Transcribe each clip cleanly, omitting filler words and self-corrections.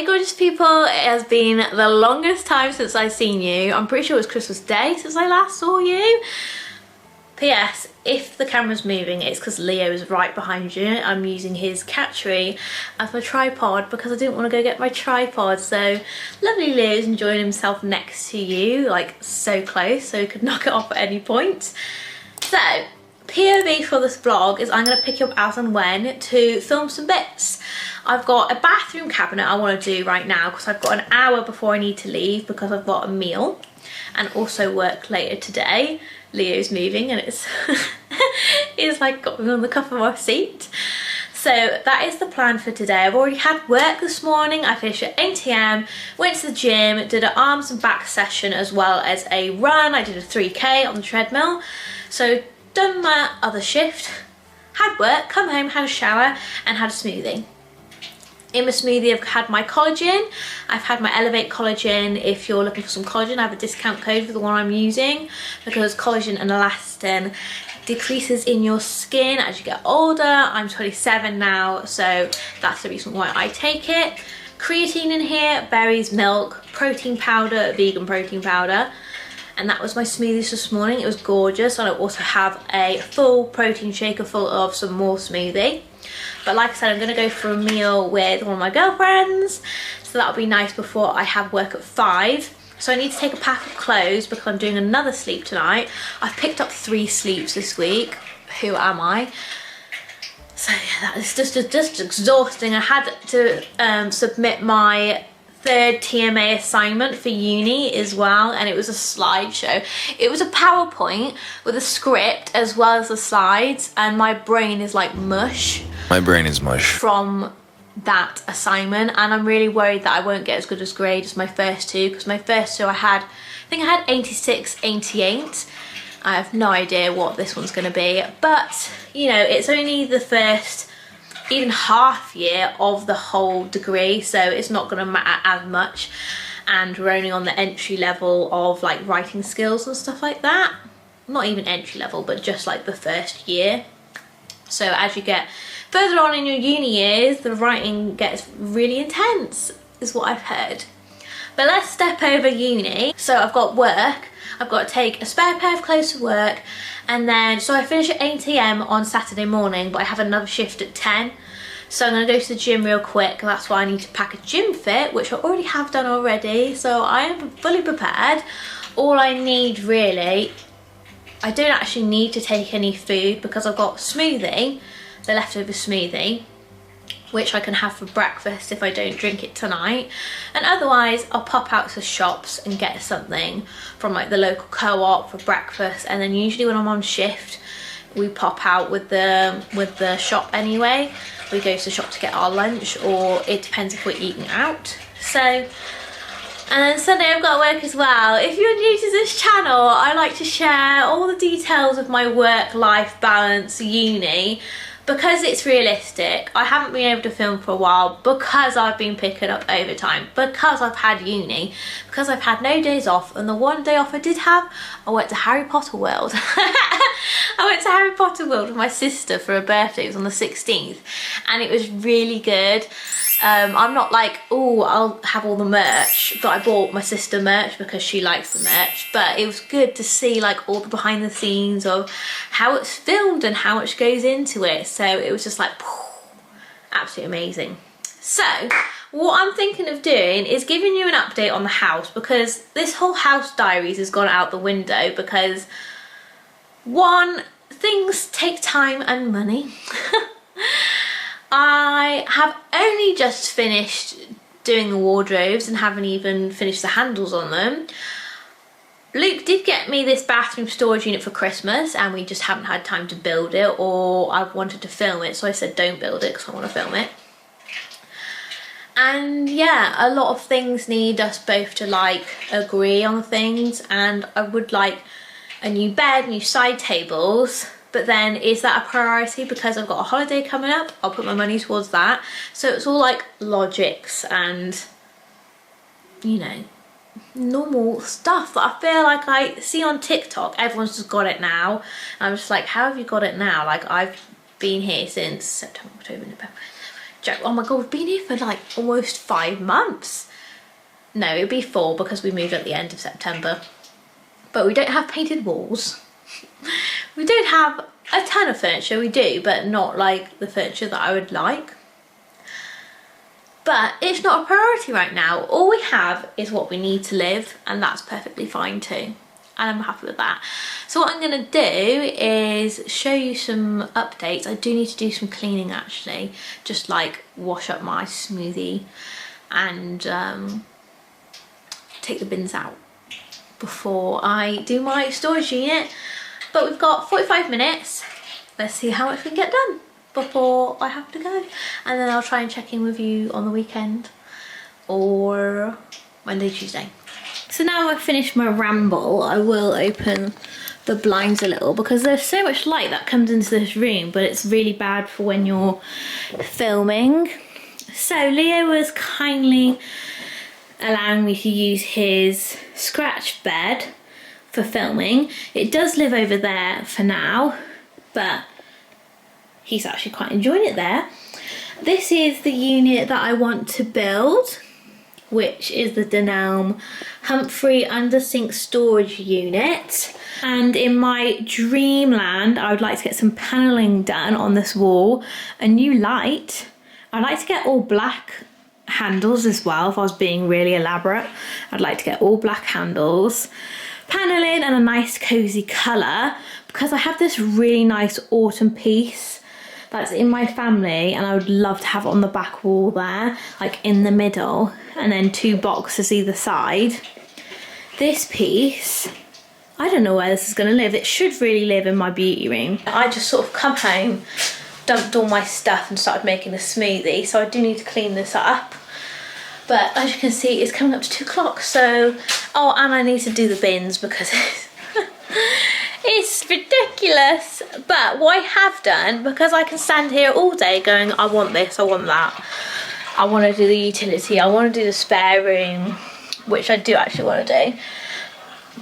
Hey gorgeous people, it has been the longest time since I've seen you. I'm pretty sure it was Christmas Day since I last saw you. P.S. If the camera's moving, it's because Leo is right behind you. I'm using his cat tree as my tripod because I didn't want to go get my tripod. So lovely Leo's enjoying himself next to you, like so close, so he could knock it off at any point. So POV for this vlog is I'm going to pick you up as and when to film some bits. I've got a bathroom cabinet I want to do right now because I've got an hour before I need to leave because I've got a meal and also work later today. Leo's moving and it's like got me on the cuff of my seat. So that is the plan for today. I've already had work this morning. I finished at 8 AM, went to the gym, did an arms and back session as well as a run. I did a 3K on the treadmill. So done my other shift, had work, come home, had a shower and had a smoothie. In my smoothie I've had my collagen, I've had my ELAVATE collagen. If you're looking for some collagen, I have a discount code for the one I'm using because collagen and elastin decreases in your skin as you get older. I'm 27 now, so that's the reason why I take it. Creatine in here, berries, milk, protein powder, vegan protein powder. And that was my smoothies this morning. It was gorgeous. And I also have a full protein shaker full of some more smoothie. But like I said, I'm going to go for a meal with one of my girlfriends. So that'll be nice before I have work at 5. So I need to take a pack of clothes because I'm doing another sleep tonight. I've picked up 3 sleeps this week. Who am I? So yeah, that is just exhausting. I had to submit my 3rd TMA assignment for uni as well, and it was a slideshow. It was a PowerPoint with a script as well as the slides, and my brain is like mush. My brain is mush From that assignment, and I'm really worried that I won't get as good as grade as my first 2, because my first 2 I think I had 86, 88. I have no idea what this one's going to be, but you know, it's only the first even half year of the whole degree, so it's not going to matter as much, and we're only on the entry level of like writing skills and stuff like that. Not even entry level, but just like the first year. So as you get further on in your uni years, the writing gets really intense is what I've heard. But let's step over uni. So I've got work, I've got to take a spare pair of clothes to work, and then so I finish at 8 AM on Saturday morning, but I have another shift at 10. So I'm going to go to the gym real quick. That's why I need to pack a gym fit, which I already have done already. So I am fully prepared. All I need really, I don't actually need to take any food because I've got smoothie, the leftover smoothie, which I can have for breakfast if I don't drink it tonight. And otherwise I'll pop out to shops and get something from like the local co-op for breakfast. And then usually when I'm on shift, we pop out with the shop anyway. We go to the shop to get our lunch, or it depends if we're eating out. So, and then Sunday I've got work as well. If you're new to this channel, I like to share all the details of my work-life balance, uni, because it's realistic. I haven't been able to film for a while because I've been picking up overtime, because I've had uni, because I've had no days off, and the one day off I did have, I went to Harry Potter World. I went to Harry Potter World with my sister for her birthday. It was on the 16th, and it was really good. I'm not like, oh, I'll have all the merch, but I bought my sister merch because she likes the merch. But it was good to see like all the behind the scenes of how it's filmed and how much goes into it. So it was just like, absolutely amazing. So what I'm thinking of doing is giving you an update on the house, because this whole house diaries has gone out the window because one, things take time and money. I have only just finished doing the wardrobes and haven't even finished the handles on them. Luke did get me this bathroom storage unit for Christmas, and we just haven't had time to build it, or I've wanted to film it, so I said don't build it because I want to film it. And yeah, a lot of things need us both to like agree on things, and I would like a new bed, new side tables. But then is that a priority because I've got a holiday coming up? I'll put my money towards that. So it's all like logics and, you know, normal stuff that I feel like I see on TikTok. Everyone's just got it now. And I'm just like, how have you got it now? Like, I've been here since September, October, November, Oh my god, we've been here for like almost 5 months. No, it'd be 4 because we moved at the end of September. But we don't have painted walls. We don't have a ton of furniture, we do, but not like the furniture that I would like. But it's not a priority right now. All we have is what we need to live, and that's perfectly fine too. And I'm happy with that. So what I'm gonna do is show you some updates. I do need to do some cleaning actually, just like wash up my smoothie and take the bins out before I do my storage unit. But we've got 45 minutes. Let's see how much we can get done before I have to go. And then I'll try and check in with you on the weekend or Monday, Tuesday. So now I've finished my ramble, I will open the blinds a little because there's so much light that comes into this room, but it's really bad for when you're filming. So Leo was kindly allowing me to use his scratch bed for filming. It does live over there for now, but he's actually quite enjoying it there. This is the unit that I want to build, which is the Denelm Humphrey Undersink Storage Unit. And in my dreamland, I would like to get some panelling done on this wall, a new light. I'd like to get all black handles as well. If I was being really elaborate, I'd like to get all black handles, panelling and a nice cozy colour, because I have this really nice autumn piece that's in my family and I would love to have it on the back wall there, like in the middle, and then 2 boxes either side. This piece, I don't know where this is going to live. It should really live in my beauty room. I just sort of come home, dumped all my stuff and started making a smoothie, so I do need to clean this up. But as you can see, it's coming up to 2 o'clock, so... Oh, and I need to do the bins because it's ridiculous. But what I have done, because I can stand here all day going, I want this, I want that. I want to do the utility, I want to do the spare room, which I do actually want to do.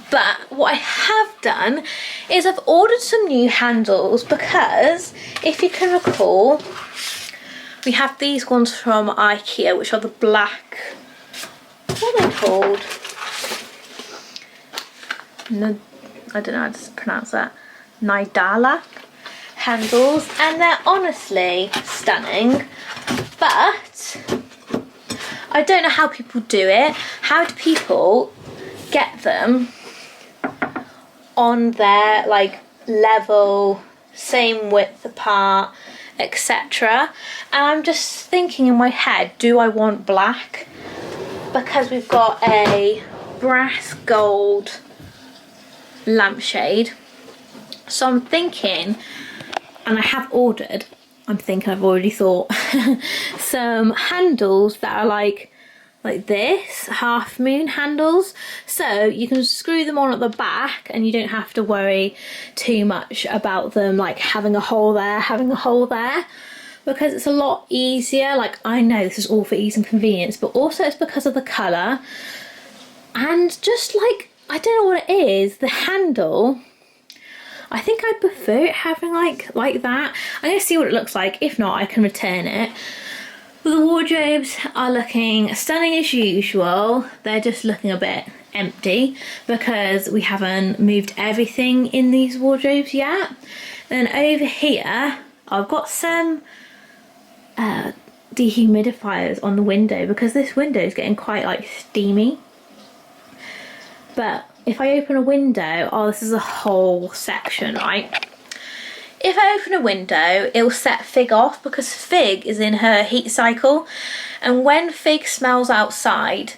But what I have done is I've ordered some new handles because, if you can recall, we have these ones from IKEA, which are the black, what are they called? No, I don't know how to pronounce that. Nidala handles, and they're honestly stunning. But I don't know how people do it. How do people get them on their like level, same width apart, etc. And I'm just thinking in my head, do I want black? Because we've got a brass gold lampshade, so I'm thinking, and I have ordered, I've already thought some handles that are like this, half moon handles, so you can screw them on at the back and you don't have to worry too much about them like having a hole there, because it's a lot easier. Like, I know this is all for ease and convenience, but also it's because of the colour, and just like, I don't know what it is, the handle, I think I prefer it having like that. I'm going to see what it looks like. If not, I can return it. The wardrobes are looking stunning as usual. They're just looking a bit empty because we haven't moved everything in these wardrobes yet. Then over here, I've got some dehumidifiers on the window because this window is getting quite like steamy. But if I open a window, oh, this is a whole section, right? If I open a window, it will set Fig off because Fig is in her heat cycle, and when Fig smells outside,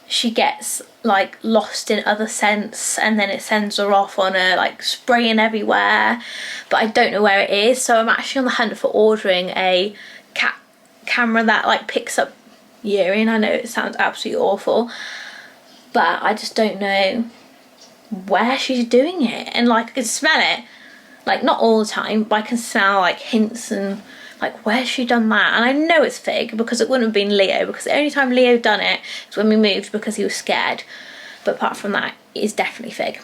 she gets like lost in other scents, and then it sends her off on her like spraying everywhere, but I don't know where it is. So I'm actually on the hunt for ordering a camera that like picks up urine. I know it sounds absolutely awful, but I just don't know where she's doing it. And like, I can smell it, like not all the time, but I can smell like hints and like, where's she done that? And I know it's Fig because it wouldn't have been Leo, because the only time Leo done it is when we moved because he was scared. But apart from that, it is definitely Fig.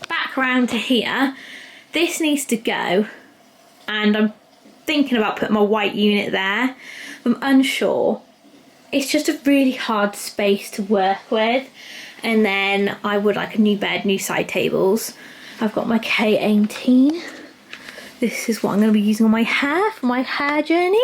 Back round to here, this needs to go, and I'm thinking about putting my white unit there. I'm unsure. It's just a really hard space to work with. And then I would like a new bed, new side tables. I've got my K18. This is what I'm going to be using on my hair for my hair journey.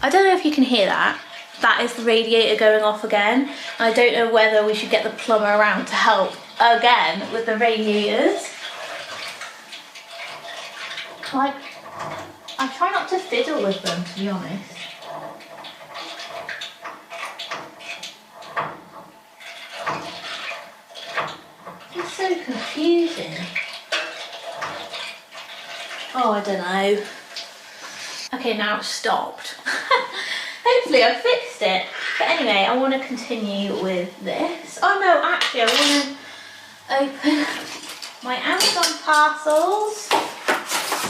I don't know if you can hear that. That is the radiator going off again. I don't know whether we should get the plumber around to help again with the radiators. Like, I try not to fiddle with them, to be honest. It's so confusing. Oh, I don't know. Okay, now it's stopped. Hopefully I fixed it. But anyway, I want to continue with this. Oh no, actually I want to open my Amazon parcels.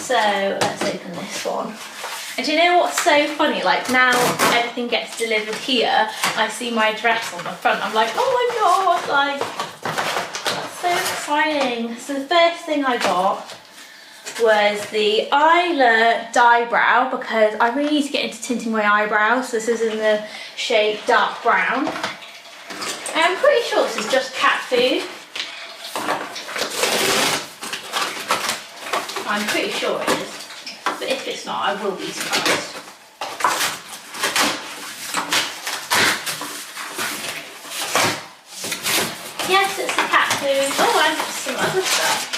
So let's open this one. And do you know what's so funny? Like, now everything gets delivered here, I see my address on the front. I'm like, oh my god, like, that's so exciting. So the first thing I got was the Isla Dye Brow, because I really need to get into tinting my eyebrows. So this is in the shade dark brown. And I'm pretty sure this is just cat food. I'm pretty sure it is. But if it's not, I will be surprised. Yes, it's the cat food. Oh, and some other stuff.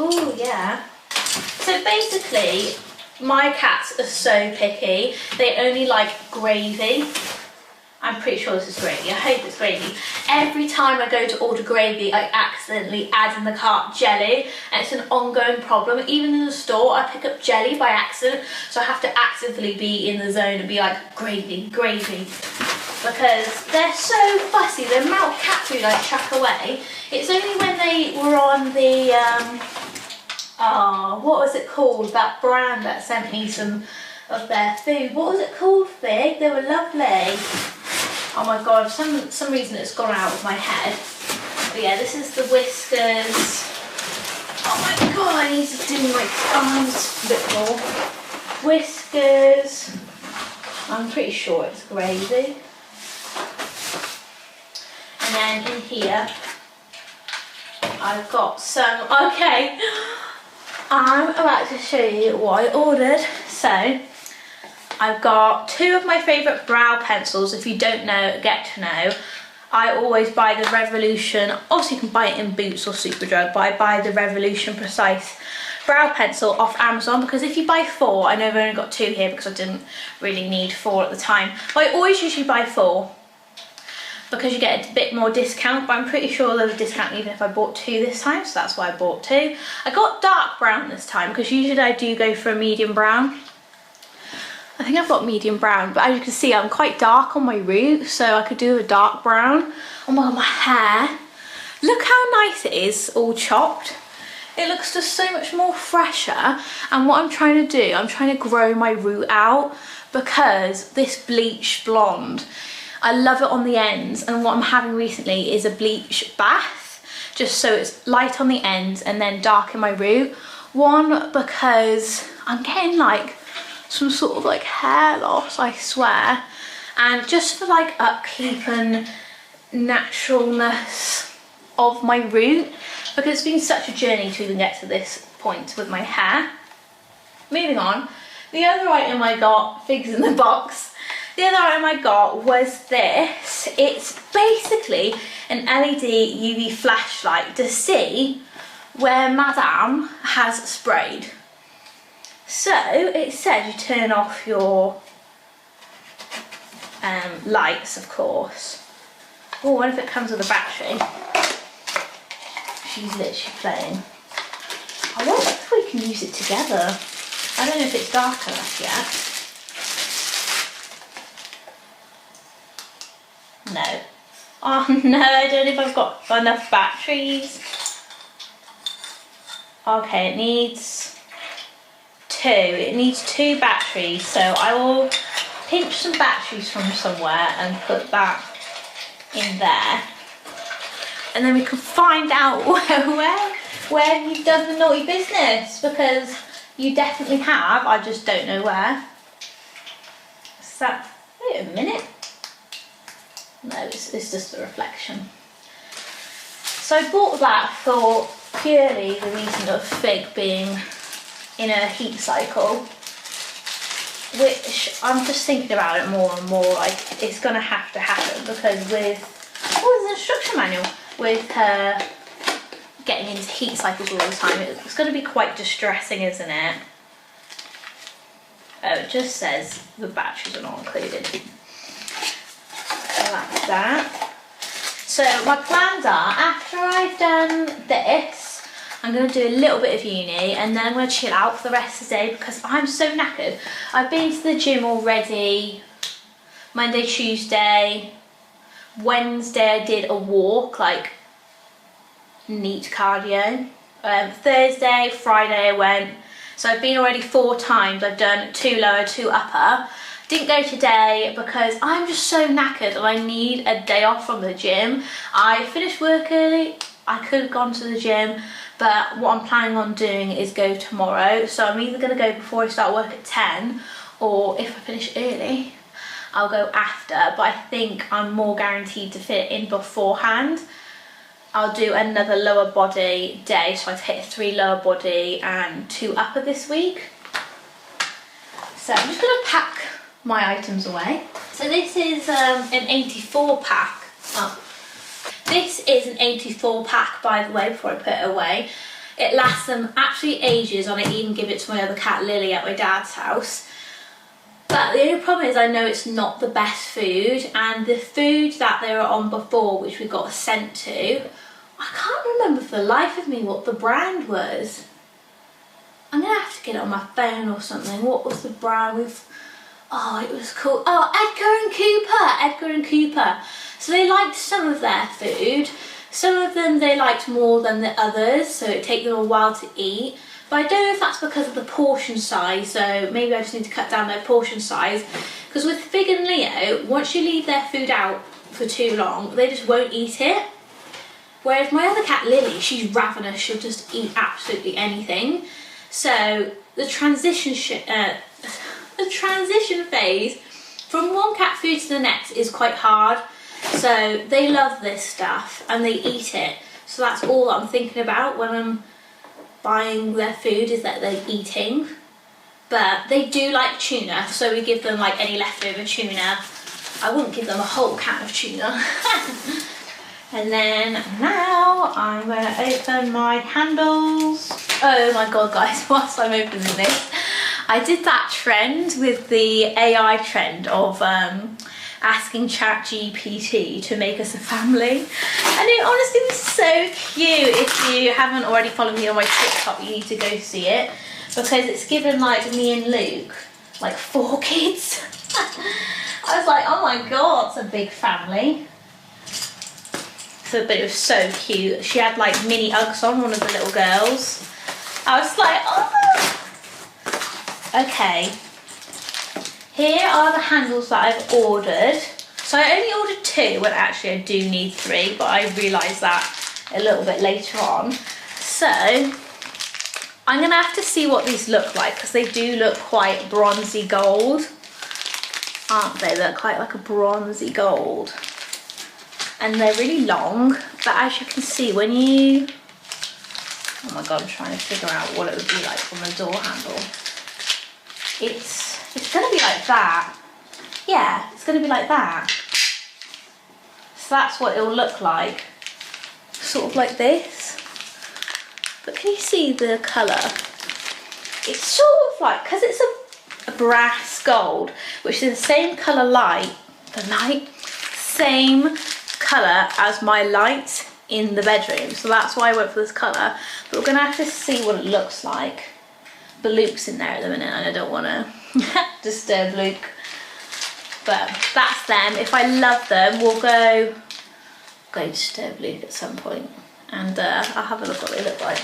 Oh yeah. So basically, my cats are so picky. They only like gravy. I'm pretty sure this is gravy. I hope it's gravy. Every time I go to order gravy, I accidentally add in the cart jelly, and it's an ongoing problem. Even in the store, I pick up jelly by accident, so I have to actively be in the zone and be like, gravy, gravy. Because they're so fussy. The amount of cat food I chuck away. It's only when they were on the Oh, what was it called? That brand that sent me some of their food. What was it called, Fig? They were lovely. Oh my god, for some reason it's gone out of my head. But yeah, this is the whiskers. Oh my god, I need to do my arms a bit more. Whiskers. I'm pretty sure it's gravy. And then in here, I've got some, okay, I'm about to show you what I ordered. So, I've got 2 of my favourite brow pencils. If you don't know, get to know. I always buy the Revolution, obviously you can buy it in Boots or Superdrug, but I buy the Revolution Precise brow pencil off Amazon, because if you buy 4, I know I've only got 2 here because I didn't really need 4 at the time, but I always usually buy 4 because you get a bit more discount, but I'm pretty sure there was a discount even if I bought 2 this time, so that's why I bought 2. I got dark brown this time because usually I do go for a medium brown. I think I've got medium brown, but as you can see I'm quite dark on my root, so I could do a dark brown. Oh my god, my hair. Look how nice it is, all chopped. It looks just so much more fresher, and what I'm trying to do, I'm trying to grow my root out because this bleach blonde, I love it on the ends, and what I'm having recently is a bleach bath, just so it's light on the ends and then dark in my root. One, because I'm getting like some sort of like hair loss, I swear, and just for like upkeep and naturalness of my root, because it's been such a journey to even get to this point with my hair. Moving on, the other item I got, Figs in the box, the other item I got was this. It's basically an LED UV flashlight to see where Madame has sprayed. So it says you turn off your lights, of course. Oh, what if it comes with a battery? She's literally playing. I wonder if we can use it together. I don't know if it's dark enough yet. No. Oh no, I don't know if I've got enough batteries. Okay, it needs 2. It needs 2 batteries, so I will pinch some batteries from somewhere and put that in there. And then we can find out where you've done the naughty business, because you definitely have, I just don't know where. Is that, wait a minute. No, it's just a reflection. So I bought that for purely the reason of Fig being in a heat cycle, which I'm just thinking about it more and more, like it's gonna have to happen, because with, oh, there's an instruction manual, with her getting into heat cycles all the time, it's gonna be quite distressing, isn't it? Oh, it just says the batteries are not included. So that's that. So my plans are, after I've done this, I'm going to do a little bit of uni, and then I'm going to chill out for the rest of the day because I'm so knackered. I've been to the gym already, Monday, Tuesday, Wednesday I did a walk, like neat cardio. Thursday, Friday I went. So I've been already 4 times. I've done 2 lower, 2 upper. Didn't go today because I'm just so knackered and I need a day off from the gym. I finished work early. I could have gone to the gym, but what I'm planning on doing is go tomorrow. So I'm either going to go before I start work at 10, or if I finish early, I'll go after. But I think I'm more guaranteed to fit in beforehand. I'll do another lower body day, so I've hit 3 lower body and 2 upper this week. So I'm just going to pack my items away. So this is an 84 pack. Oh. This is an 84 pack, by the way, before I put it away. It lasts them absolutely ages, and I even give it to my other cat Lily at my dad's house. But the only problem is I know it's not the best food, and the food that they were on before, which we got sent to, I can't remember for the life of me what the brand was. I'm gonna have to get it on my phone or something. What was the brand with? Oh, it was called, oh, Edgar and Cooper. So they liked some of their food. Some of them they liked more than the others, so it took them a while to eat. But I don't know if that's because of the portion size, so maybe I just need to cut down their portion size. Because with Fig and Leo, once you leave their food out for too long, they just won't eat it. Whereas my other cat, Lily, she's ravenous, she'll just eat absolutely anything. So the transition phase from one cat food to the next is quite hard. So they love this stuff and they eat it. So that's all I'm thinking about when I'm buying their food, is that they're eating. But they do like tuna, so we give them like any leftover tuna. I wouldn't give them a whole can of tuna. And then now I'm going to open my handles. Oh my god guys, whilst I'm opening this, I did that trend with the AI trend of asking ChatGPT to make us a family. And it honestly was so cute. If you haven't already followed me on my TikTok, you need to go see it. Because it's given like me and Luke like 4 kids. I was like, oh my god, it's a big family. So, but it was so cute. She had like mini Uggs on, one of the little girls. I was like, oh. Okay. Here are the handles that I've ordered. So I only ordered 2 when actually I do need 3, but I realised that a little bit later on. So I'm gonna have to see what these look like, because they do look quite bronzy gold, aren't they? They're quite like a bronzy gold. And they're really long, but as you can see when you, oh my god, I'm trying to figure out what it would be like on the door handle. It's gonna be like that. Yeah, it's gonna be like that. So that's what it'll look like. Sort of like this. But can you see the colour? It's sort of like, because it's a brass gold, which is the same colour same colour as my light in the bedroom. So that's why I went for this colour. But we're gonna have to see what it looks like. But Luke's in there at the minute and I don't wanna disturb Luke. But that's them. If I love them, we'll go disturb Luke at some point. And I'll have a look what they look like.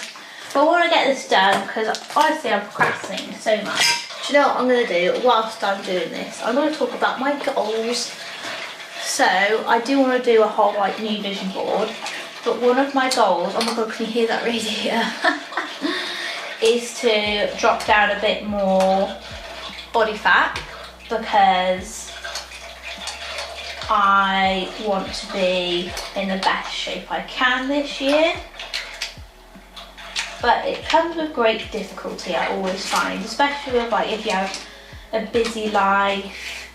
But I want to get this done because honestly I'm procrastinating so much. Do you know what I'm going to do whilst I'm doing this? I'm going to talk about my goals. So I do want to do a whole like new vision board. But one of my goals, oh my god, can you hear that radiator? Is to drop down a bit more body fat, because I want to be in the best shape I can this year. But it comes with great difficulty, I always find, especially with like if you have a busy life,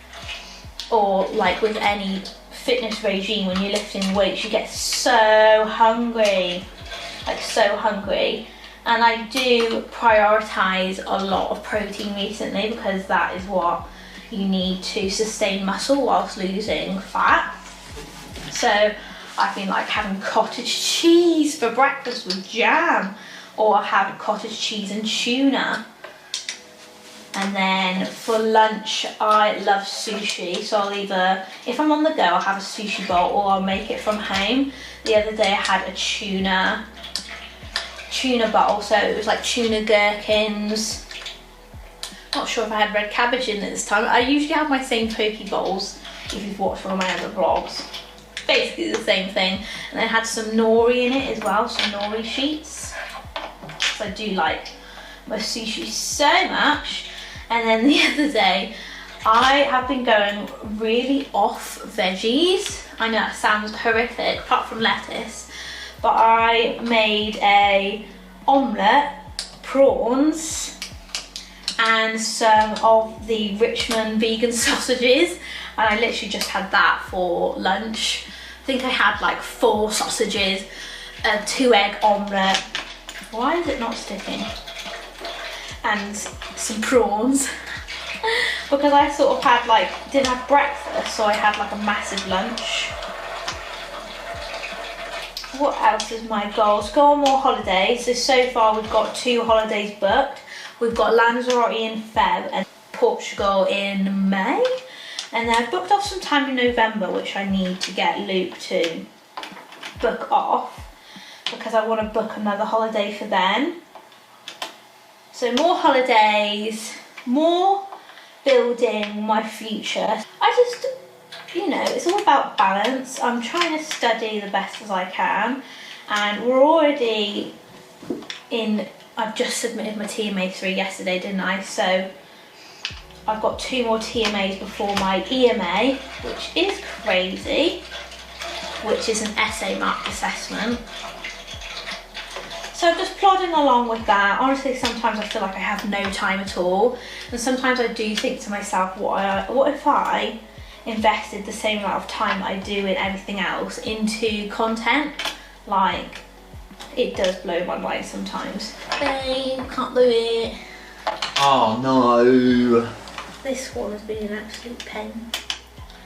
or like with any fitness regime, when you're lifting weights you get so hungry, like so hungry. And I do prioritise a lot of protein recently, because that is what you need to sustain muscle whilst losing fat. So I've been like having cottage cheese for breakfast with jam, or I have cottage cheese and tuna. And then for lunch I love sushi, so I'll either, if I'm on the go, I'll have a sushi bowl or I'll make it from home. The other day I had a tuna bowl, so it was like tuna gherkins. Not sure if I had red cabbage in it this time. I usually have my same poke bowls, if you've watched one of my other vlogs. Basically the same thing. And then I had some nori in it as well, some nori sheets. So I do like my sushi so much. And then the other day, I have been going really off veggies. I know that sounds horrific, apart from lettuce. But I made a omelette, prawns, and some of the Richmond vegan sausages, and I literally just had that for lunch. I think I had like 4 sausages, a 2-egg omelette. Why is it not sticking? And some prawns. Because I sort of had like, didn't have breakfast, so I had like a massive lunch. What else is my goals? Go on more holidays. So far we've got 2 holidays booked. We've got Lanzarote in Feb and Portugal in May. And then I've booked off some time in November, which I need to get Luke to book off, because I want to book another holiday for then. So more holidays, more building my future. I just, you know, it's all about balance. I'm trying to study the best as I can, and we're already in, I've just submitted my TMA 3 yesterday, didn't I? So I've got 2 more TMAs before my EMA, which is crazy, which is an essay marked assessment. So I'm just plodding along with that. Honestly, sometimes I feel like I have no time at all. And sometimes I do think to myself, what if I invested the same amount of time that I do in everything else into content? Like, it does blow my mind sometimes. Babe, can't do it. Oh no. This one has been an absolute pain.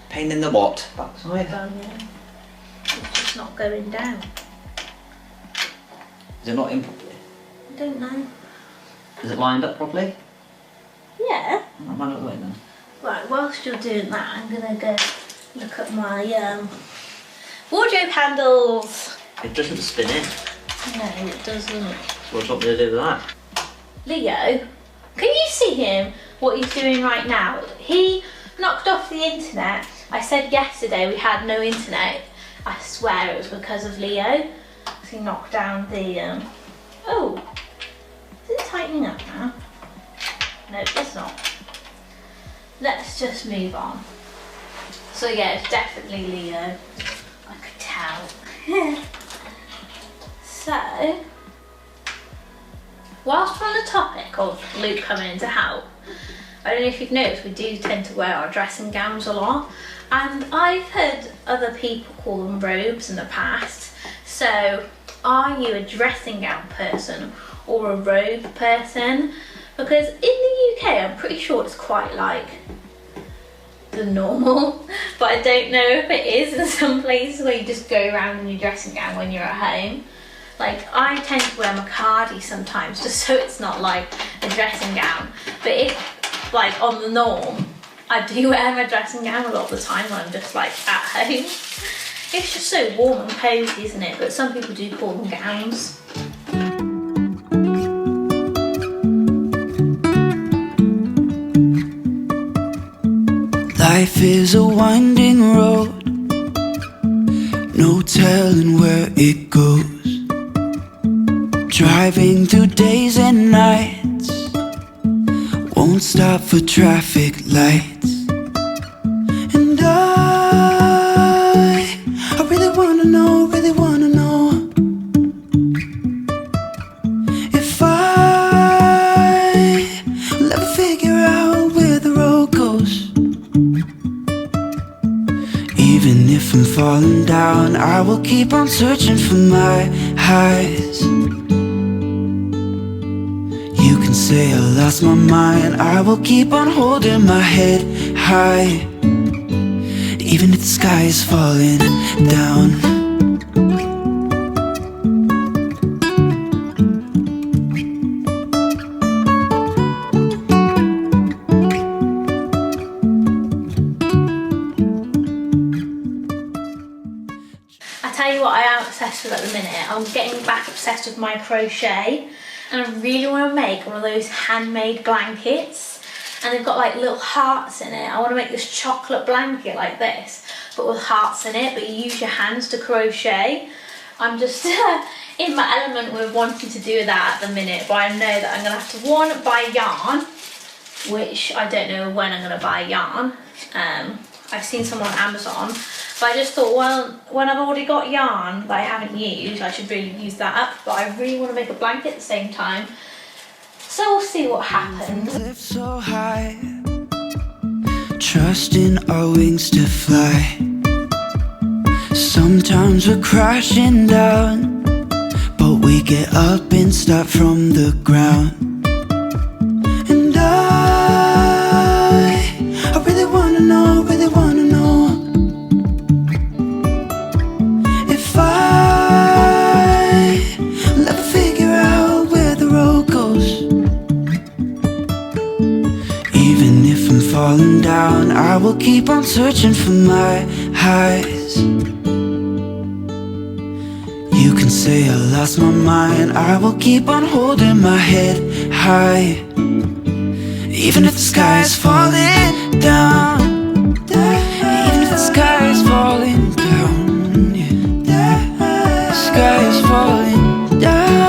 Pain in the what? Backside? Yeah. It's just not going down. Is it not in properly? I don't know. Is it lined up properly? Yeah. I might not do it then. Right, whilst you're doing that, I'm gonna go look at my wardrobe handles. It doesn't spin it. No, it doesn't. What's got me to do with that? Leo, can you see him, what he's doing right now? He knocked off the internet. I said yesterday we had no internet. I swear it was because of Leo. He knocked down the, oh, is it tightening up now? No, it's not. Let's just move on. So yeah, it's definitely Leo. I could tell. So, whilst we're on the topic of Luke coming in to help, I don't know if you've noticed, we do tend to wear our dressing gowns a lot. And I've heard other people call them robes in the past. So, are you a dressing gown person or a robe person? Because in the UK, I'm pretty sure it's quite like the normal, but I don't know if it is in some places where you just go around in your dressing gown when you're at home. Like, I tend to wear my cardi sometimes just so it's not like a dressing gown. But if, like, on the norm, I do wear my dressing gown a lot of the time when I'm just like at home. It's just so warm and cozy, isn't it? But some people do call them gowns. Life is a winding road, no telling where it goes. Driving through days and nights, won't stop for traffic lights. And I really wanna know, if I will ever figure out where the road goes. Even if I'm falling down, I will keep on searching for my highs. You can say I lost my mind, I will keep on holding my head high. Even if the sky is falling down. I tell you what I am obsessed with at the minute. I'm getting back obsessed with my crochet, and I really want to make one of those handmade blankets. And they've got like little hearts in it. I want to make this chocolate blanket like this, but with hearts in it, but you use your hands to crochet. I'm just in my element with wanting to do that at the minute, but I know that I'm going to have to, one, buy yarn, which I don't know when I'm going to buy yarn. I've seen some on Amazon, but I just thought, well, when I've already got yarn that I haven't used, I should really use that up, but I really want to make a blanket at the same time. So we'll see what happens. Lift so high, trusting our wings to fly. Sometimes we're crashing down, but we get up and start from the ground. And I really wanna know, if I will ever figure out where the road goes. Even if I'm falling down, I will keep on searching for my highs. You can say I lost my mind, I will keep on holding my head high. Even if the sky is falling down, even if the sky is falling down, yeah. The sky is falling down.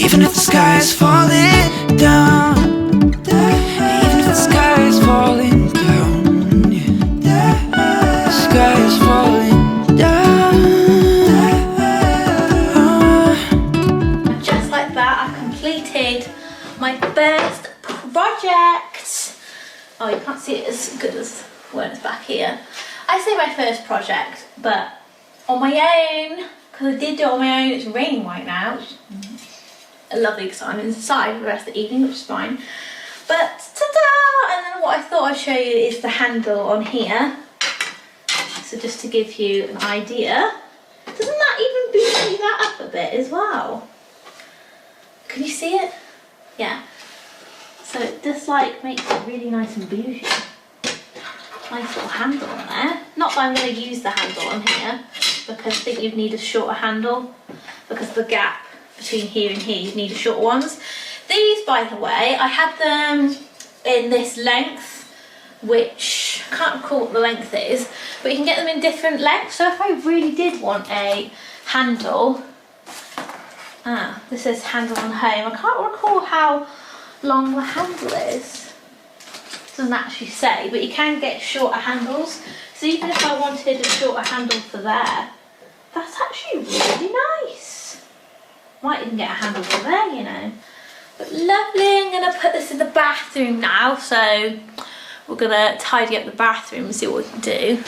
Even if the sky is falling down, even if the sky is falling down, yeah. The sky is falling down. Just like that, I completed my first project. Oh, you can't see it as good as when it's back here. I say my first project, but on my own, because I did do it on my own. It's raining right now. Lovely because I'm inside for the rest of the evening, which is fine. But ta-da! And then what I thought I'd show you is the handle on here. So just to give you an idea, doesn't that even boost that up a bit as well? Can you see it? Yeah. So it just like makes it really nice and bougie. Nice little handle on there. Not that I'm going to use the handle on here, because I think you'd need a shorter handle because of the gap between here and here, you need short ones. These, by the way, I had them in this length, which I can't recall what the length is, but you can get them in different lengths. So if I really did want a handle, this says handle on home. I can't recall how long the handle is. It doesn't actually say, but you can get shorter handles. So even if I wanted a shorter handle for there, that's actually really nice. Might even get a handle for there, you know. But lovely, I'm going to put this in the bathroom now. So we're going to tidy up the bathroom and see what we can do.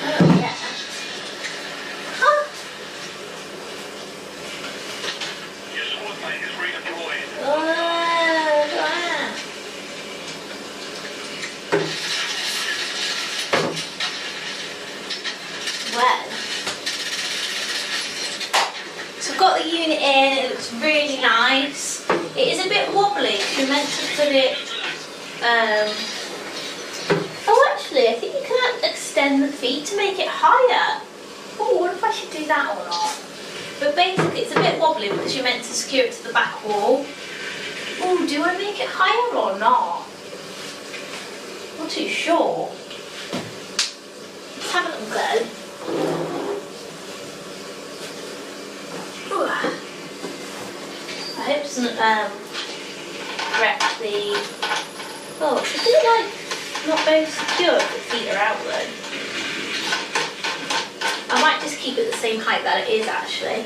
Oh, yeah. Huh? So I've got the unit in, it looks really nice. It is a bit wobbly, you're meant to put it, oh actually I think you can extend the feet to make it higher. Oh, what if I should do that or not? But basically it's a bit wobbly because you're meant to secure it to the back wall. Oh, do I make it higher or not? Not too sure. Let's have a little go. Ooh. I hope it doesn't wreck the... Oh, is it like not very secure if the feet are out though? I might just keep it the same height that it is actually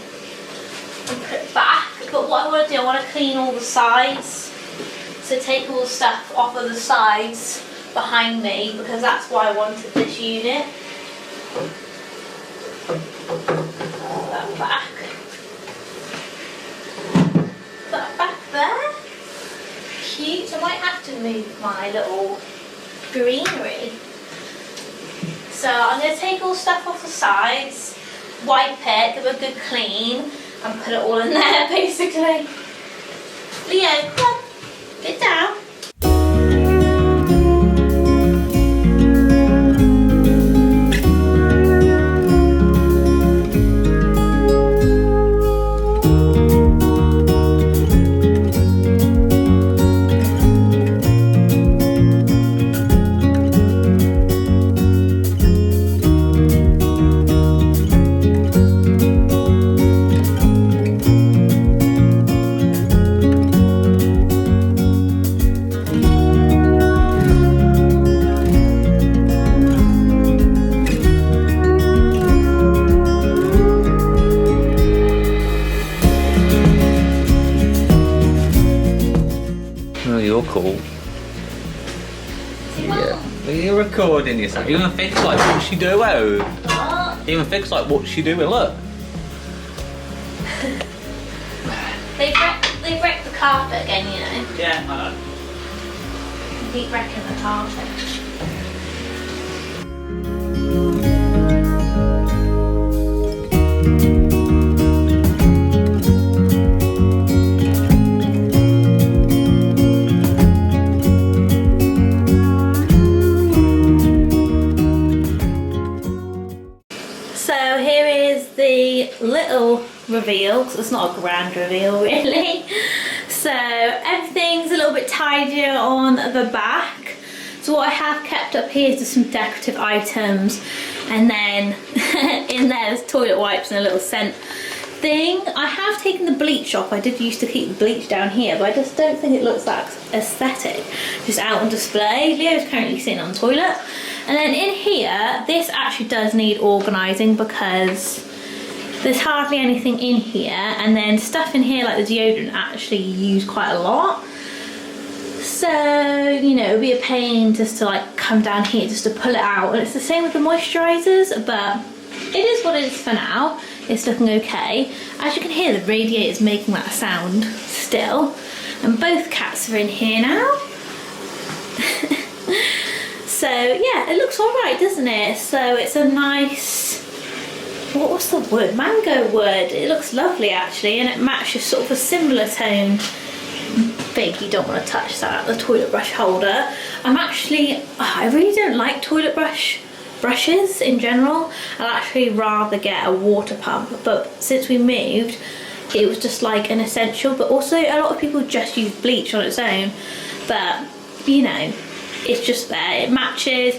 and put it back. But what I want to do, I want to clean all the sides. So take all the stuff off of the sides behind me because that's why I wanted this unit. Put that back. Put that back there. Cute. I might have to move my little greenery. So I'm going to take all the stuff off the sides, wipe it, give it a good clean, and put it all in there basically. Leo, come on, get down. Cool. Yeah. You're recording yourself. You're gonna fix like what's she doing? What? You're gonna fix like what's she doing? Look. They've wrecked the carpet again, you know. Yeah, I know. keep wrecking the carpet. So here is the little reveal, because it's not a grand reveal really. So everything's a little bit tidier on the back. So what I have kept up here is just some decorative items, and then in there's toilet wipes and a little scent thing. I have taken the bleach off. I did used to keep the bleach down here, but I just don't think it looks that aesthetic. Just out on display. Leo's currently sitting on the toilet. And then in here, this actually does need organising because there's hardly anything in here, and then stuff in here like the deodorant actually use quite a lot. So, you know, it would be a pain just to like come down here just to pull it out. And it's the same with the moisturisers, but it is what it is for now. It's looking okay. As you can hear, the radiator's making that sound still. And both cats are in here now. So yeah, it looks alright, doesn't it? So it's a nice, what's the word? Mango wood. It looks lovely actually, and it matches sort of a similar tone. Big, you don't want to touch that, the toilet brush holder. I really don't like toilet brushes in general. I'd actually rather get a water pump, but since we moved, it was just like an essential. But also a lot of people just use bleach on its own, but you know, it's just there, it matches,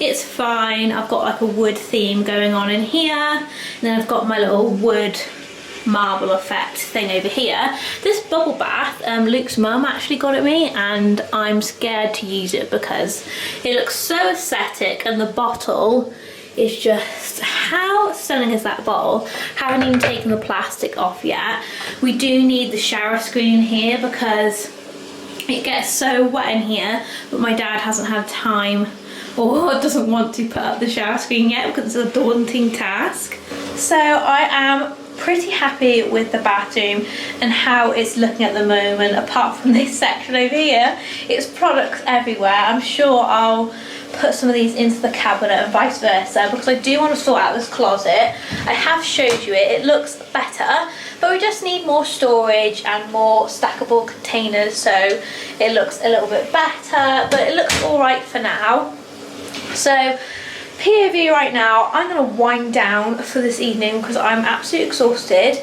it's fine. I've got like a wood theme going on in here, and then I've got my little wood marble effect thing over here. This bubble bath, Luke's mum actually got it me, and I'm scared to use it because it looks so aesthetic, and the bottle is just, how stunning is that bottle? Haven't even taken the plastic off yet. We do need the shower screen here because it gets so wet in here, but my dad hasn't had time or doesn't want to put up the shower screen yet because it's a daunting task. So I am pretty happy with the bathroom and how it's looking at the moment. Apart from this section over here, it's products everywhere. I'm sure I'll put some of these into the cabinet and vice versa, because I do want to sort out this closet. I have showed you it, it looks better, but we just need more storage and more stackable containers, so it looks a little bit better, but it looks all right for now. So POV right now, I'm going to wind down for this evening because I'm absolutely exhausted.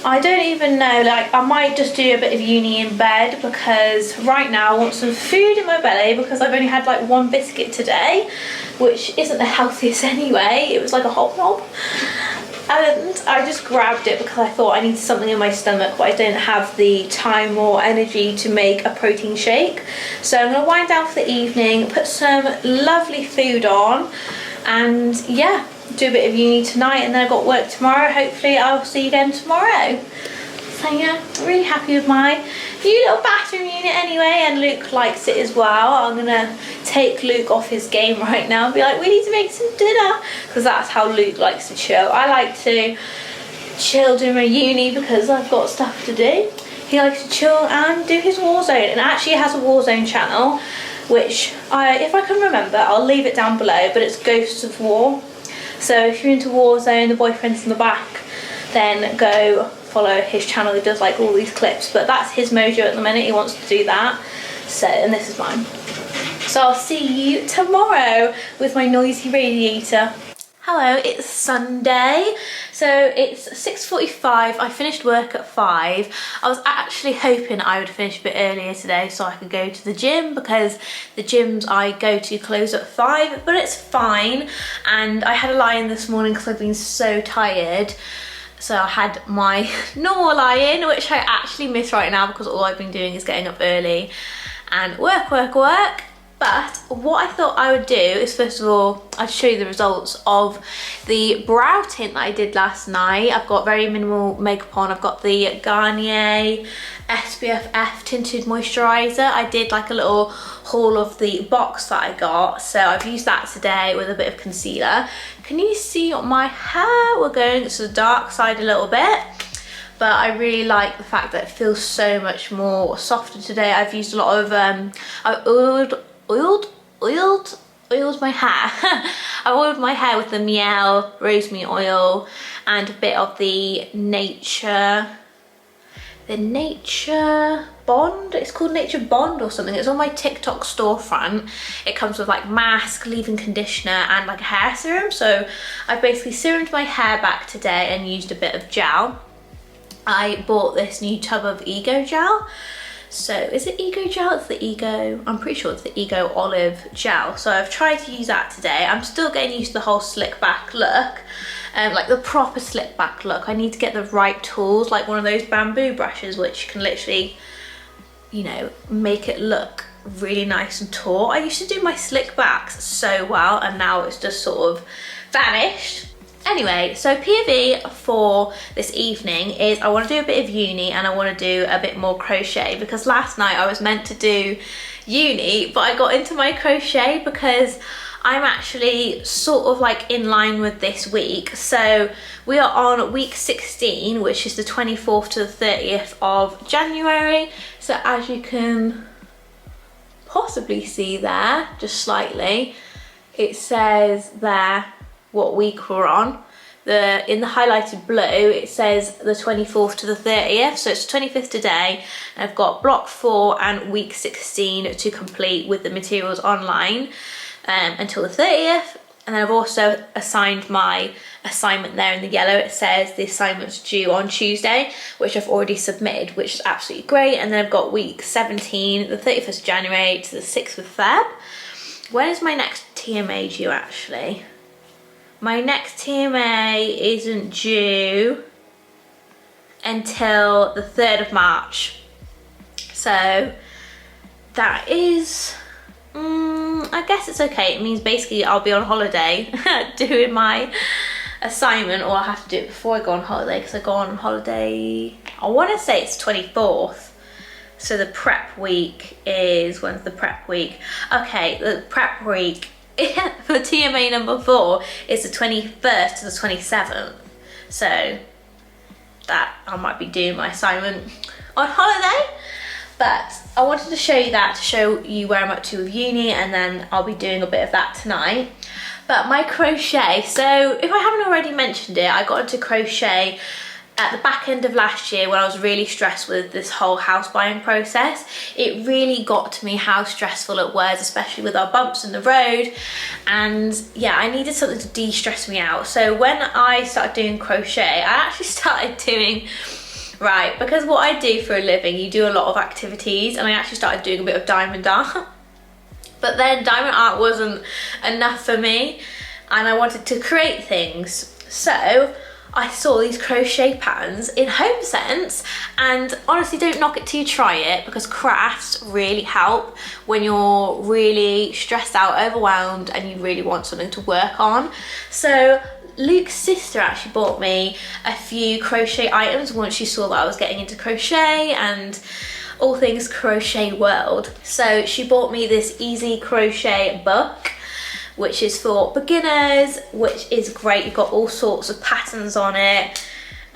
I don't even know, like I might just do a bit of uni in bed, because right now I want some food in my belly because I've only had like one biscuit today, which isn't the healthiest anyway. It was like a hobnob, and I just grabbed it because I thought I needed something in my stomach, but I don't have the time or energy to make a protein shake. So I'm going to wind down for the evening, put some lovely food on, and yeah, do a bit of uni tonight, and then I've got work tomorrow. Hopefully I'll see you again tomorrow. So yeah, I'm really happy with my new little bathroom unit anyway, and Luke likes it as well. I'm gonna take Luke off his game right now and be like, we need to make some dinner, because that's how Luke likes to chill. I like to chill during my uni because I've got stuff to do. He likes to chill and do his Warzone, and actually has a Warzone channel, which if I can remember, I'll leave it down below, but it's Ghosts of War. So if you're into Warzone, the boyfriend's in the back, then go follow his channel. He does like all these clips, but that's his mojo at the minute. He wants to do that. So, and this is mine. So I'll see you tomorrow with my noisy radiator. Hello, it's Sunday, so it's 6:45. I finished work at 5. I was actually hoping I would finish a bit earlier today so I could go to the gym, because the gyms I go to close at 5, but it's fine. And I had a lie-in this morning because I've been so tired. So I had my normal lie-in, which I actually miss right now because all I've been doing is getting up early and work. But what I thought I would do is, first of all, I'd show you the results of the brow tint that I did last night. I've got very minimal makeup on. I've got the Garnier SPF F tinted moisturiser. I did like a little haul of the box that I got, so I've used that today with a bit of concealer. Can you see my hair? We're going to the dark side a little bit, but I really like the fact that it feels so much more softer today. I've used a lot of, I oiled my hair. I oiled my hair with the Miel Rosemary oil and a bit of the Nature Bond. It's called Nature Bond or something. It's on my TikTok storefront. It comes with like mask, leave-in conditioner and like a hair serum. So I basically serumed my hair back today and used a bit of gel. I bought this new tub of Ego gel. So is it Ego gel? It's the Ego, I'm pretty sure it's the Ego olive gel. So I've tried to use that today. I'm still getting used to the whole slick back look, like the proper slick back look. I need to get the right tools, like one of those bamboo brushes, which can literally, you know, make it look really nice and taut. I used to do my slick backs so well, and now it's just sort of vanished. Anyway, so POV for this evening is I want to do a bit of uni and I want to do a bit more crochet, because last night I was meant to do uni, but I got into my crochet because I'm actually sort of like in line with this week. So we are on week 16, which is the 24th to the 30th of January. So as you can possibly see there, just slightly, it says there what week we're on. In the highlighted blue, it says the 24th to the 30th, so it's the 25th today. I've got block 4 and week 16 to complete with the materials online until the 30th. And then I've also assigned my assignment there in the yellow. It says the assignment's due on Tuesday, which I've already submitted, which is absolutely great. And then I've got week 17, the 31st of January to the 6th of Feb. When is my next TMA due actually? My next TMA isn't due until the 3rd of March. So that is, I guess it's okay. It means basically I'll be on holiday doing my assignment, or I'll have to do it before I go on holiday, because I go on holiday, I want to say it's 24th. So the prep week is, when's the prep week? Okay, the prep week for TMA number 4 is the 21st to the 27th. So that I might be doing my assignment on holiday. But I wanted to show you that, to show you where I'm up to with uni, and then I'll be doing a bit of that tonight. But my crochet, so if I haven't already mentioned it, I got into crochet at the back end of last year when I was really stressed with this whole house buying process. It really got to me how stressful it was, especially with our bumps in the road. And yeah, I needed something to de-stress me out. So when I started doing crochet, I actually started doing, right, because what I do for a living, you do a lot of activities, and I actually started doing a bit of diamond art. But then diamond art wasn't enough for me, and I wanted to create things. So I saw these crochet patterns in HomeSense, and honestly, don't knock it till you try it, because crafts really help when you're really stressed out, overwhelmed, and you really want something to work on. So Luke's sister actually bought me a few crochet items once she saw that I was getting into crochet and all things crochet world. So she bought me this easy crochet book, which is for beginners, which is great. You've got all sorts of patterns on it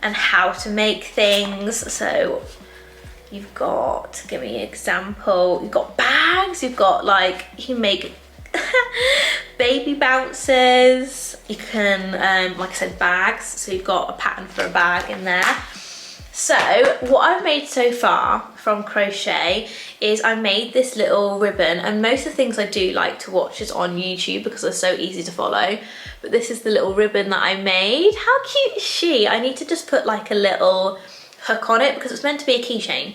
and how to make things. So you've got, give me an example, you've got bags, you've got like, you can make baby bouncers, you can, like I said, bags. So you've got a pattern for a bag in there. So what I've made so far from crochet is I made this little ribbon, and most of the things I do like to watch is on YouTube because they're so easy to follow. But this is the little ribbon that I made. How cute is she? I need to just put like a little hook on it because it's meant to be a keychain.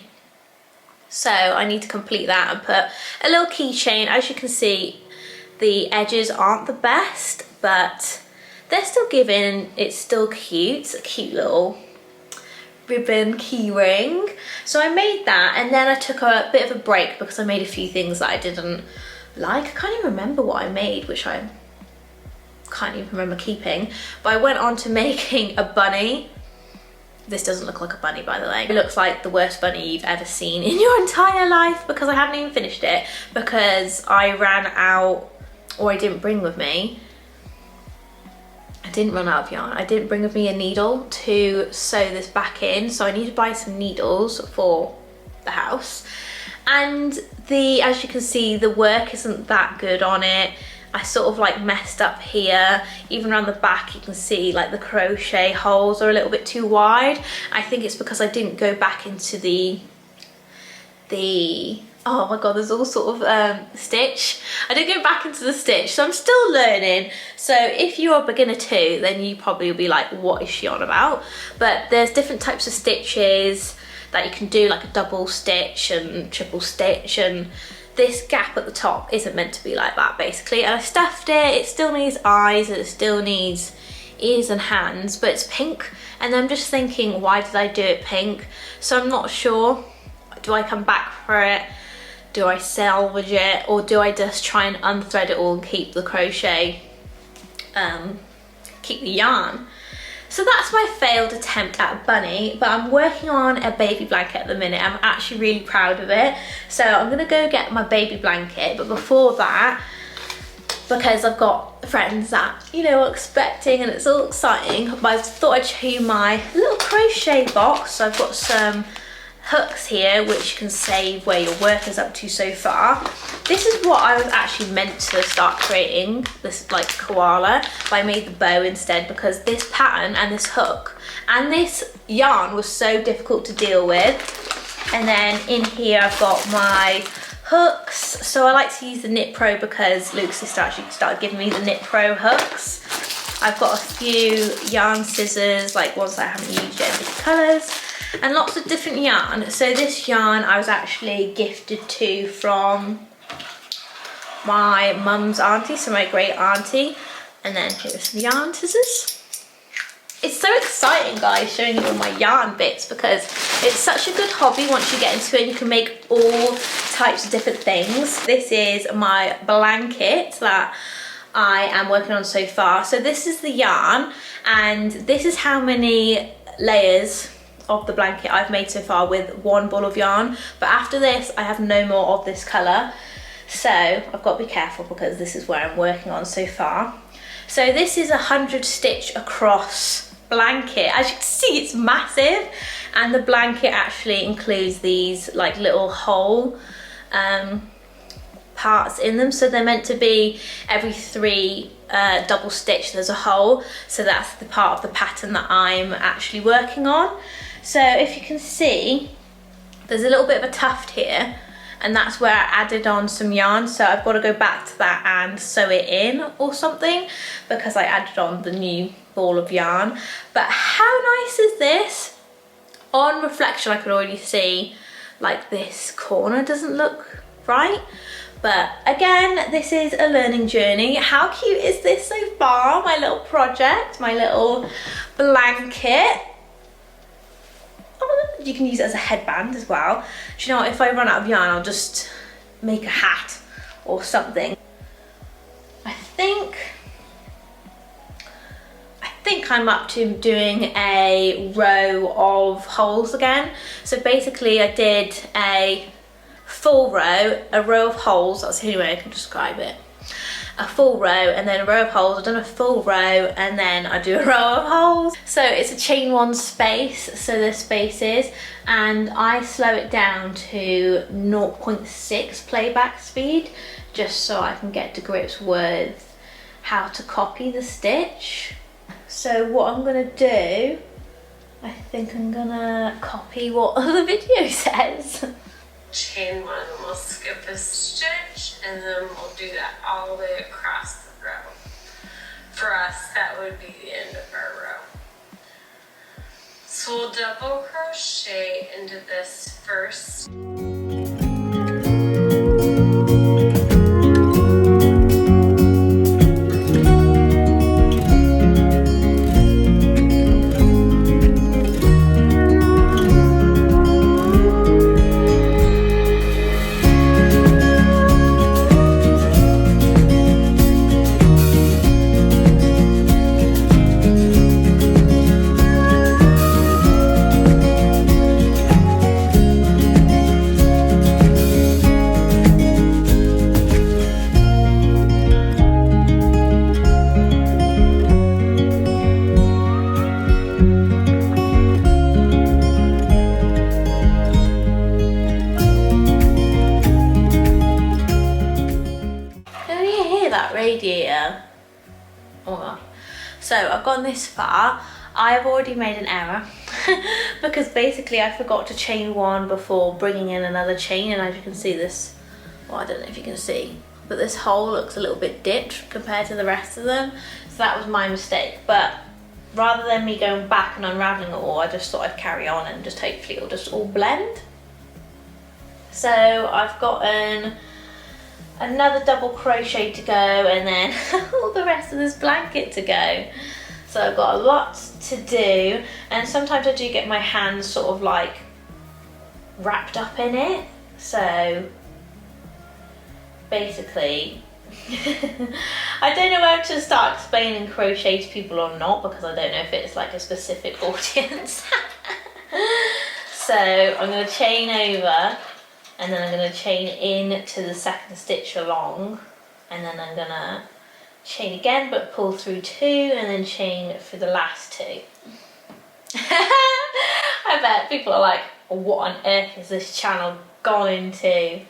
So I need to complete that and put a little keychain. As you can see, the edges aren't the best, but they're still giving, it's still cute. It's a cute little ribbon key ring. So I made that, and then I took a bit of a break because I made a few things that I didn't like. I can't even remember what I made, which I can't even remember keeping. But I went on to making a bunny. This doesn't look like a bunny, by the way. It looks like the worst bunny you've ever seen in your entire life, because I haven't even finished it because I ran out, or I didn't bring with me, I didn't run out of yarn. I didn't bring with me a needle to sew this back in, so I need to buy some needles for the house. And as you can see, the work isn't that good on it. I sort of like messed up here. Even around the back you can see like the crochet holes are a little bit too wide. I think it's because I didn't go back into the oh my god, there's all sort of stitch. I didn't go back into the stitch, so I'm still learning. So if you're a beginner too, then you probably will be like, what is she on about? But there's different types of stitches that you can do, like a double stitch and triple stitch, and this gap at the top isn't meant to be like that basically. And I stuffed it, it still needs eyes, it still needs ears and hands, but it's pink. And I'm just thinking, why did I do it pink? So I'm not sure. Do I come back for it? Do I salvage it? Or do I just try and unthread it all and keep the crochet, keep the yarn? So that's my failed attempt at a bunny, but I'm working on a baby blanket at the minute. I'm actually really proud of it. So I'm gonna go get my baby blanket, but before that, because I've got friends that, you know, are expecting and it's all exciting, but I thought I'd show you my little crochet box. So I've got some hooks here which you can save where your work is up to so far. This is what I was actually meant to start creating, this like koala, but I made the bow instead because this pattern and this hook and this yarn was so difficult to deal with. And then in here I've got my hooks. So I like to use the Knit Pro because Luke's sister actually started giving me the Knit Pro hooks. I've got a few yarn scissors, like ones that I haven't used yet, different colours. And lots of different yarn. So this yarn I was actually gifted to from my mum's auntie, so my great auntie. And then here's some yarn scissors. It's so exciting, guys, showing you all my yarn bits because it's such a good hobby once you get into it and you can make all types of different things. This is my blanket that I am working on so far. So this is the yarn and this is how many layers of the blanket I've made so far with one ball of yarn, but after this I have no more of this colour, so I've got to be careful because this is where I'm working on so far. So this is 100 stitch across blanket. As you can see, it's massive, and the blanket actually includes these like little hole parts in them, so they're meant to be every 3 double stitch there's a hole, so that's the part of the pattern that I'm actually working on. So if you can see, there's a little bit of a tuft here, and that's where I added on some yarn, so I've got to go back to that and sew it in or something because I added on the new ball of yarn. But how nice is this? On reflection I could already see like this corner doesn't look right, but again, this is a learning journey. How cute is this so far? My little project, my little blanket. You can use it as a headband as well. Do you know what, if I run out of yarn, I'll just make a hat or something. I think I'm up to doing a row of holes again. So basically I did a full row, a row of holes, that's the only way I can describe it. A full row and then a row of holes. I've done a full row and then I do a row of holes. So it's a chain 1 space, so there's spaces, and I slow it down to 0.6 playback speed just so I can get to grips with how to copy the stitch. So what I'm gonna do, I think I'm gonna copy what the video says. Chain 1, we'll skip a stitch and then we'll do that all the way across the row. For us, that would be the end of our row. So we'll double crochet into this first. Oh my God. So I've gone this far. I have already made an error because basically I forgot to chain one before bringing in another chain, and as you can see this, well, I don't know if you can see, but this hole looks a little bit dipped compared to the rest of them. So that was my mistake. But rather than me going back and unraveling it all, I just thought I'd carry on and just hopefully it'll just all blend. So I've gotten another double crochet to go, and then all the rest of this blanket to go. So I've got a lot to do, and sometimes I do get my hands sort of like wrapped up in it. So basically, I don't know whether to start explaining crochet to people or not, because I don't know if it's like a specific audience. So I'm going to chain over, and then I'm going to chain in to the second stitch along, and then I'm going to chain again but pull through 2, and then chain for the last 2. I bet people are like, what on earth is this channel gone into?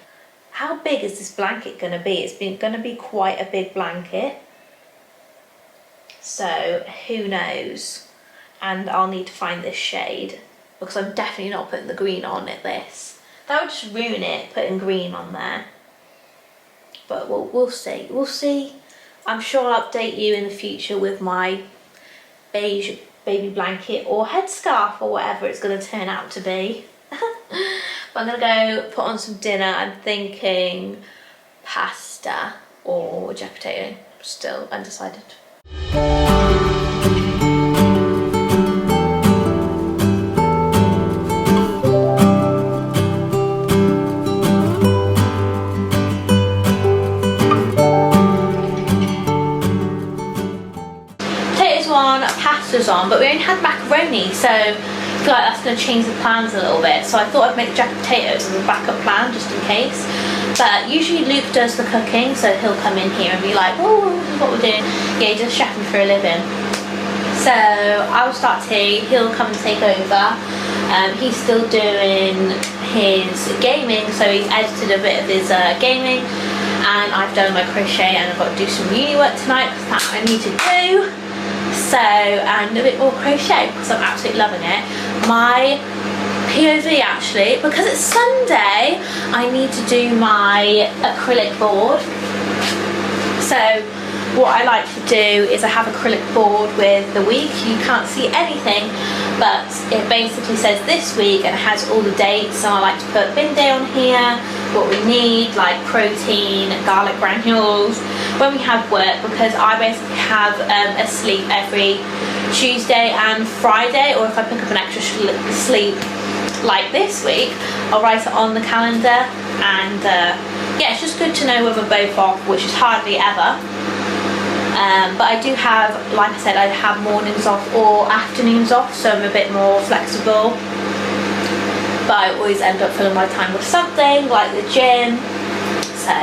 How big is this blanket going to be? It's going to be quite a big blanket, so who knows. And I'll need to find this shade, because I'm definitely not putting the green on it. That would just ruin it, putting green on there. But we'll see. We'll see. I'm sure I'll update you in the future with my beige baby blanket or headscarf or whatever it's going to turn out to be. But I'm going to go put on some dinner. I'm thinking pasta or jack potato. Still undecided. Pasta's on, but we only had macaroni, so I feel like that's going to change the plans a little bit. So I thought I'd make jack potatoes as a backup plan just in case. But usually Luke does the cooking, so he'll come in here and be like, oh, this is what we're doing. Yeah, he does chefing for a living. So I'll start tea, he'll come and take over. He's still doing his gaming, so he's edited a bit of his gaming, and I've done my crochet, and I've got to do some uni work tonight because that I need to do. So, and a bit more crochet because I'm absolutely loving it. My POV actually, because it's Sunday, I need to do my acrylic board. So what I like to do is I have acrylic board with the week. You can't see anything, but it basically says this week and it has all the dates. So I like to put bin day on here, what we need, like protein, garlic granules, when we have work, because I basically have a sleep every Tuesday and Friday, or if I pick up an extra sleep like this week, I'll write it on the calendar. And yeah, it's just good to know when we're both off, which is hardly ever. But I do have, like I said, I have mornings off or afternoons off, so I'm a bit more flexible. But I always end up filling my time with something, like the gym. So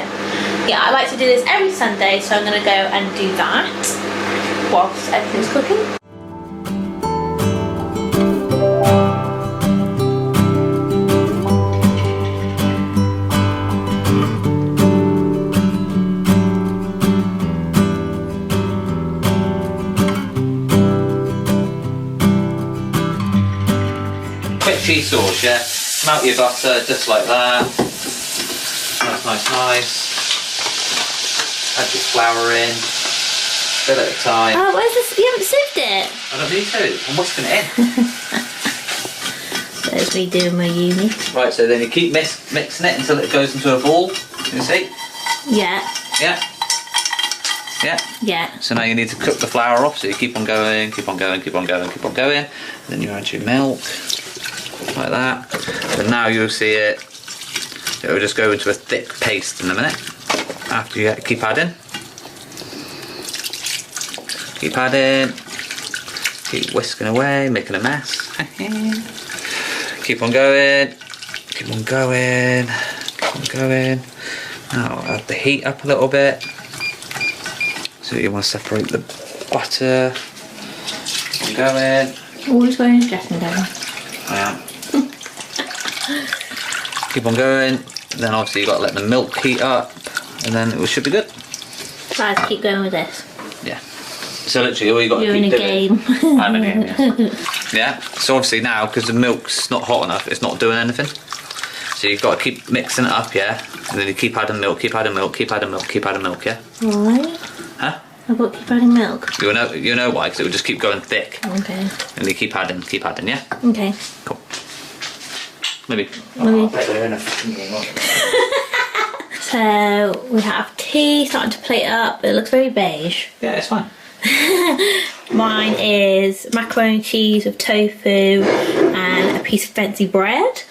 yeah, I like to do this every Sunday, so I'm going to go and do that whilst everything's cooking. Quick cheese sauce, yeah? Melt your butter just like that. Nice. Add your flour in. Bit at a time. Oh, where's this? You haven't sieved it. I don't need to. I'm whisking it in. There's me doing my uni. Right, so then you keep mixing it until it goes into a ball. You see? Yeah. Yeah. Yeah. Yeah. So now you need to cook the flour off. So you keep on going, keep on going, keep on going, keep on going. And then you add your milk. Like that. And now you'll see it. It will just go into a thick paste in a minute. After you keep adding. Keep adding. Keep whisking away, making a mess. Keep on going. Keep on going. Keep on going. Now add the heat up a little bit. So you want to separate the butter. Keep on going. Always going to dressing down. I am. Keep on going. Then obviously you've got to let the milk heat up, and then it should be good. So I have to keep going with this. Yeah. So literally all you got to You're in keep a doing. game. I'm in a game, yeah. Yeah, so obviously now, because the milk's not hot enough, it's not doing anything. So you've got to keep mixing it up, yeah? And then you keep adding milk, keep adding milk, keep adding milk, keep adding milk, yeah? Right. Huh? I've got to keep adding milk. You know why? Because it will just keep going thick. Okay. And you keep adding, yeah? Okay. Cool. Maybe. So we have tea starting to plate up. It looks very beige. Yeah, it's fine. Mine is macaroni cheese with tofu and a piece of fancy bread.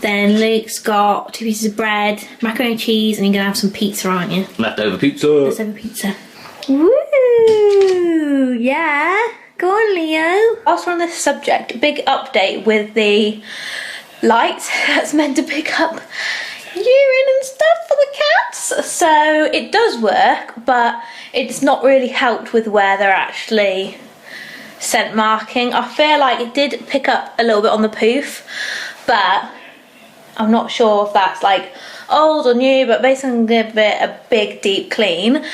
Then Luke's got 2 pieces of bread, macaroni cheese, and you're gonna have some pizza, aren't you? Leftover pizza. Leftover pizza. Woo! Yeah. Go on, Leo. Whilst we're on this subject, big update with the light that's meant to pick up urine and stuff for the cats. So it does work, but it's not really helped with where they're actually scent marking. I feel like it did pick up a little bit on the poof, but I'm not sure if that's like old or new, but basically I'm gonna give it a big deep clean.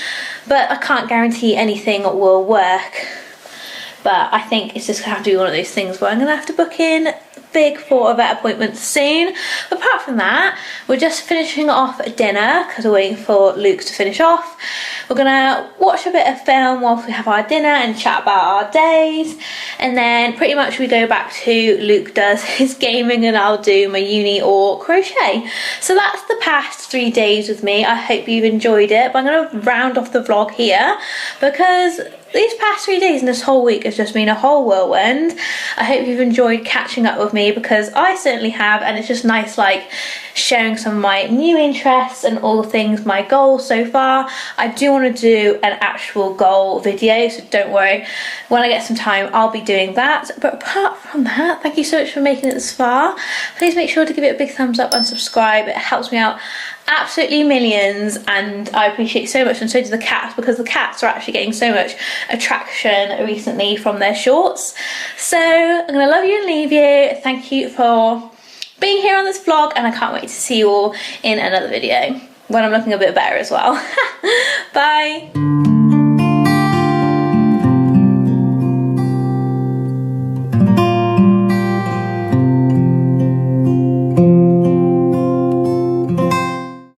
But I can't guarantee anything will work. But I think it's just gonna have to be one of those things where I'm gonna have to book in big for a vet appointment soon. But apart from that, we're just finishing off dinner because we're waiting for Luke to finish off. We're gonna watch a bit of film whilst we have our dinner and chat about our days, and then pretty much we go back to Luke does his gaming and I'll do my uni or crochet. So that's the past 3 days with me. I hope you've enjoyed it, but I'm gonna round off the vlog here because these past 3 days and this whole week has just been a whole whirlwind. I hope you've enjoyed catching up with me because I certainly have, and it's just nice like sharing some of my new interests and all things, my goals so far. I do want to do an actual goal video, so don't worry, when I get some time I'll be doing that. But apart from that, thank you so much for making it this far. Please make sure to give it a big thumbs up and subscribe. It helps me out absolutely millions, and I appreciate so much, and so do the cats, because the cats are actually getting so much attraction recently from their shorts. So I'm gonna love you and leave you. Thank you for being here on this vlog, and I can't wait to see you all in another video when I'm looking a bit better as well. Bye.